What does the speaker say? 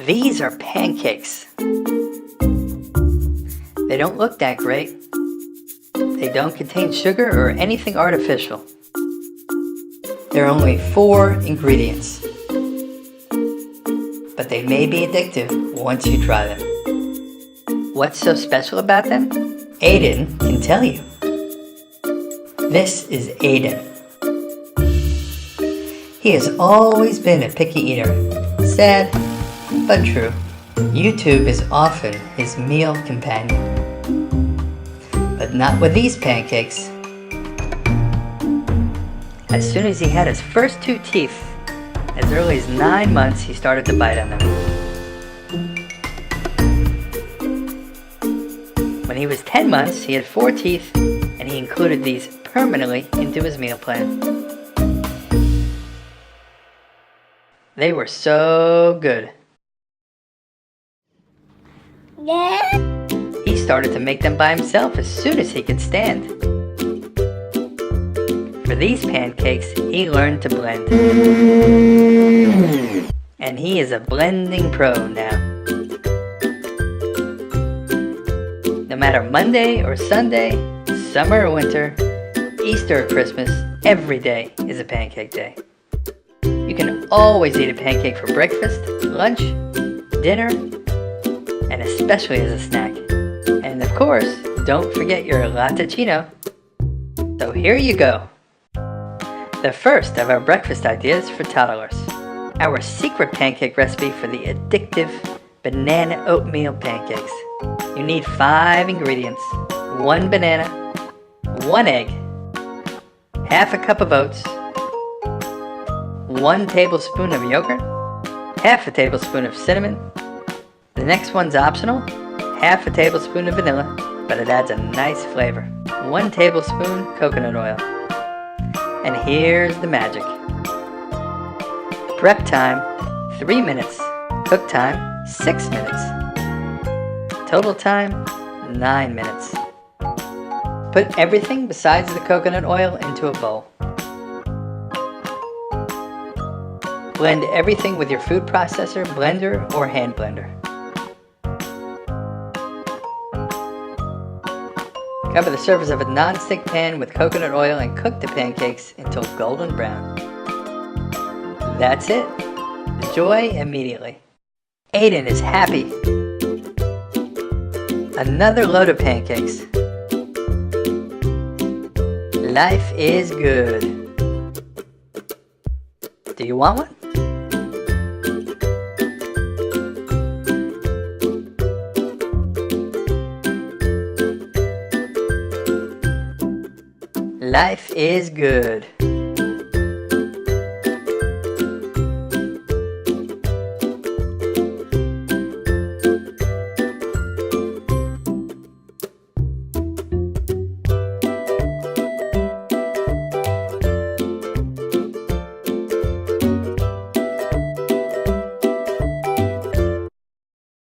These are pancakes. They don't look that great. They don't contain sugar or anything artificial. There are only 4 ingredients. But they may be addictive once you try them. What's so special about them? Aiden can tell you. This is Aiden. He has always been a picky eater. Sad, but true. YouTube is often his meal companion. But not with these pancakes. As soon as he had his first 2 teeth, as early as 9 months, he started to bite on them. When he was 10 months, he had 4 teeth, and he included these permanently into his meal plan. They were so good. He started to make them by himself as soon as he could stand. For these pancakes, he learned to blend. And he is a blending pro now. No matter Monday or Sunday, summer or winter, Easter or Christmas, every day is a pancake day. You can always eat a pancake for breakfast, lunch, dinner, and especially as a snack. And of course, don't forget your latticino. So here you go. The first of our breakfast ideas for toddlers. Our secret pancake recipe for the addictive banana oatmeal pancakes. You need 5 ingredients. 1 banana, 1 egg, half a cup of oats, 1 tablespoon of yogurt, half a tablespoon of cinnamon. The next one's optional, half a tablespoon of vanilla, but it adds a nice flavor. 1 tablespoon coconut oil. And here's the magic. Prep time, 3 minutes. Cook time, 6 minutes. Total time, 9 minutes. Put everything besides the coconut oil into a bowl. Blend everything with your food processor, blender, or hand blender. Cover the surface of a non-stick pan with coconut oil and cook the pancakes until golden brown. That's it. Enjoy immediately. Aiden is happy. Another load of pancakes. Life is good. Do you want one? Life is good.